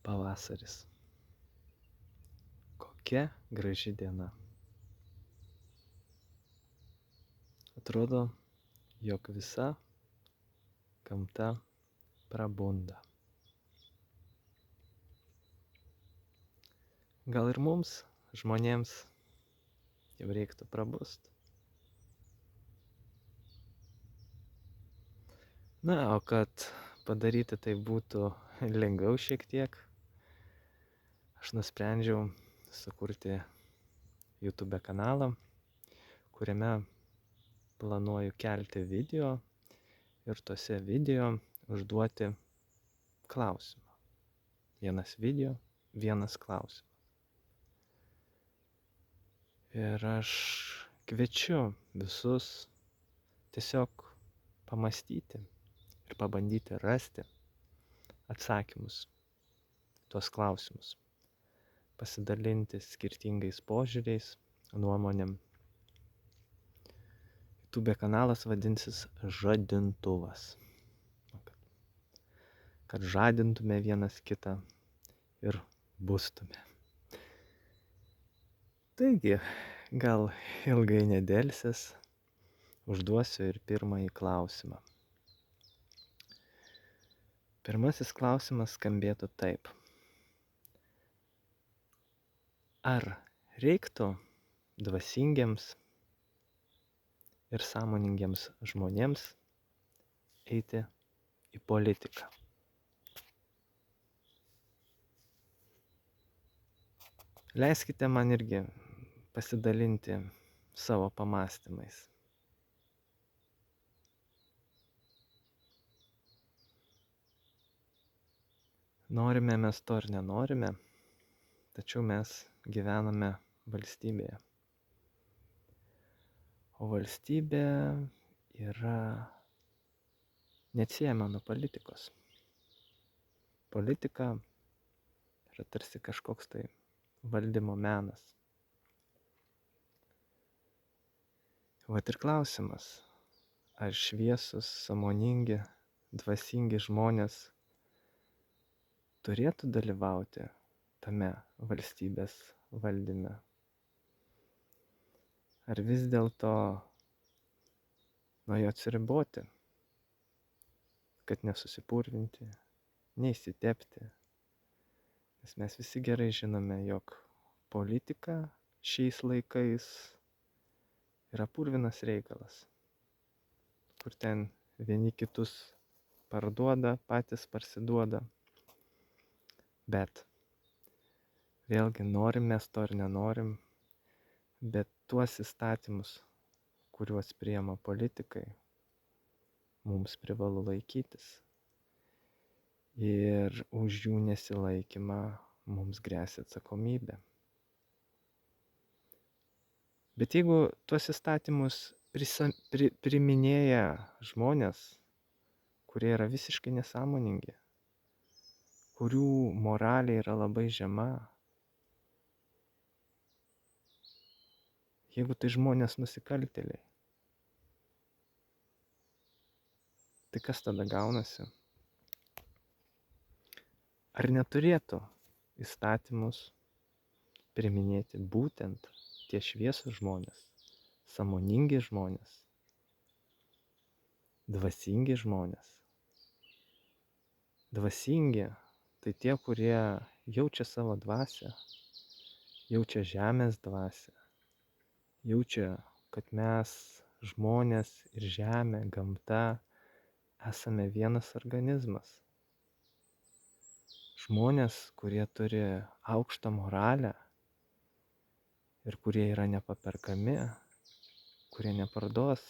Pavasaris. Kokia graži diena. Atrodo, jog visa gamta prabunda. Gal ir mums, žmonėms, jau reiktų prabust. Na, o kad padaryti tai būtų lengviau šiek tiek, aš nusprendžiau sukurti YouTube kanalą, kuriame planuoju kelti video ir tose video užduoti klausimą. Vienas video, vienas klausimas. Ir aš kviečiu visus tiesiog pamąstyti ir pabandyti rasti atsakymus tuos klausimus. Pasidalinti skirtingais požiūriais, nuomonėm. YouTube kanalas vadinsis Žadintuvas. Kad žadintume vienas kitą ir bustume. Taigi, gal ilgai nedelsęs, užduosiu ir pirmąjį klausimą. Pirmasis klausimas skambėtų taip. Ar reiktų dvasingiems ir sąmoningiems žmonėms eiti į politiką? Leiskite man irgi pasidalinti savo pamąstymais. Norime mes to ar nenorime, tačiau mes gyvename valstybėje. O valstybė yra neatsiejama nuo politikos. Politika yra tarsi kažkoks tai valdymo menas. Vat ir klausimas, ar šviesus, sąmoningi, dvasingi žmonės turėtų dalyvauti tame valstybės valdyme? Ar vis dėlto nuo jo atsiriboti, kad nesusipurvinti, neįsitepti? Nes mes visi gerai žinome, jog politika šiais laikais yra purvinas reikalas, kur ten vieni kitus parduoda, patys parsiduoda. Bet vėlgi norim mes to ar nenorim, bet tuos įstatymus, kuriuos priima politikai, mums privalu laikytis. Ir už jų nesilaikymą mums gresia atsakomybė. Bet jeigu tuos įstatymus priminėja žmonės, kurie yra visiškai nesąmoningi, kurių moralė yra labai žema, jeigu tai žmonės nusikaltėliai, tai kas tada gaunasi? Ar neturėtų įstatymus priminėti būtent tie šviesūs žmonės, sąmoningi žmonės, dvasingi žmonės? Dvasingi tai tie, kurie jaučia savo dvasią, jaučia žemės dvasią, jaučia, kad mes žmonės ir žemė, gamta esame vienas organizmas. Žmonės, kurie turi aukštą moralę ir kurie yra nepaperkami, kurie neparduos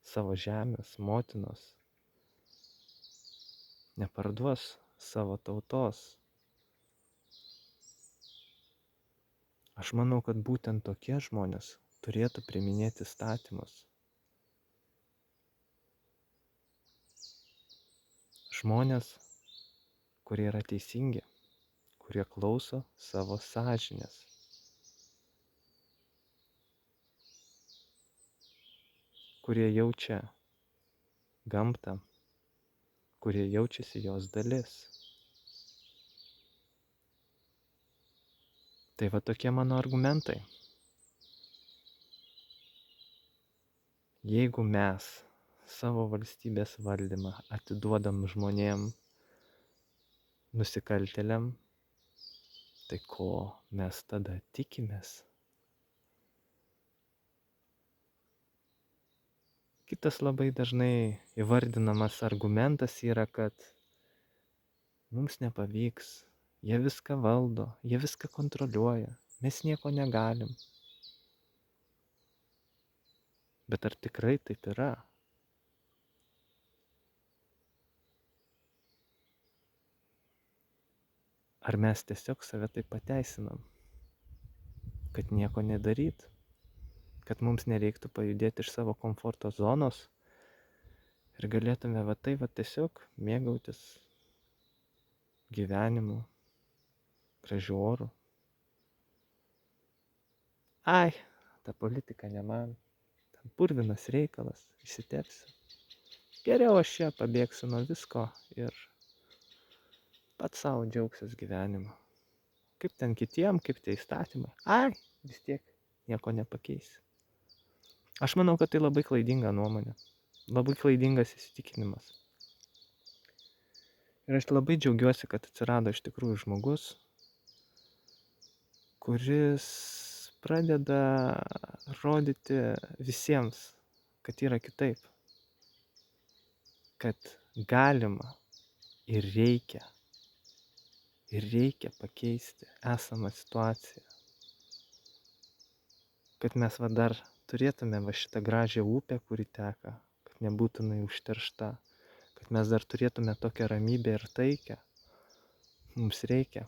savo žemės, motinos, neparduos savo tautos. Aš manau, kad būtent tokie žmonės turėtų priminėti įstatymus. Žmonės, kurie yra teisingi, kurie klauso savo sąžinės. Kurie jaučia gamtą, kurie jaučiasi jos dalis. Tai va tokie mano argumentai. Jeigu mes savo valstybės valdymą atiduodam žmonėm, nusikaltėliam, tai ko mes tada tikimės? Kitas labai dažnai įvardinamas argumentas yra, kad mums nepavyks, jie viską valdo, jie viską kontroliuoja, mes nieko negalim. Bet ar tikrai taip yra? Ar mes tiesiog save taip pateisinam, kad nieko nedaryt, kad mums nereiktų pajudėti iš savo komforto zonos ir galėtume va tai va tiesiog mėgautis gyvenimu, gražiu oru. Ai, ta politika ne man, ten purvinas reikalas, išsitepsiu. Geriau aš čia pabėgsiu nuo visko ir pats savo džiaugsiuos gyvenimu. Kaip ten kitiem, kaip tie įstatymai. Ai, vis tiek nieko nepakeisi. Aš manau, kad tai labai klaidinga nuomonė. Labai klaidingas įsitikinimas. Ir aš labai džiaugiuosi, kad atsirado iš tikrųjų žmogus, kuris pradeda rodyti visiems, kad yra kitaip. Kad galima ir reikia pakeisti esamą situaciją. Kad mes va dar turėtume va šitą gražią upę, kuri teka, kad nebūtų jinai užteršta, kad mes dar turėtume tokią ramybę ir taiką. Mums reikia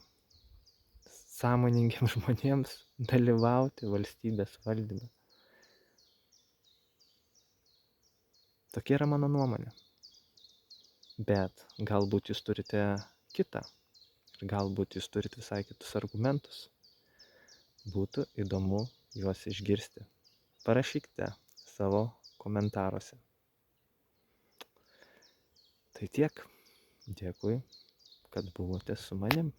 sąmoningiams žmonėms dalyvauti valstybės valdyme. Tokia yra mano nuomonė. Bet galbūt jūs turite kitą. Ir galbūt jūs turite visai kitus argumentus. Būtų įdomu juos išgirsti. Parašykite savo komentaruose. Tai tiek. Dėkui, kad buvote su manim.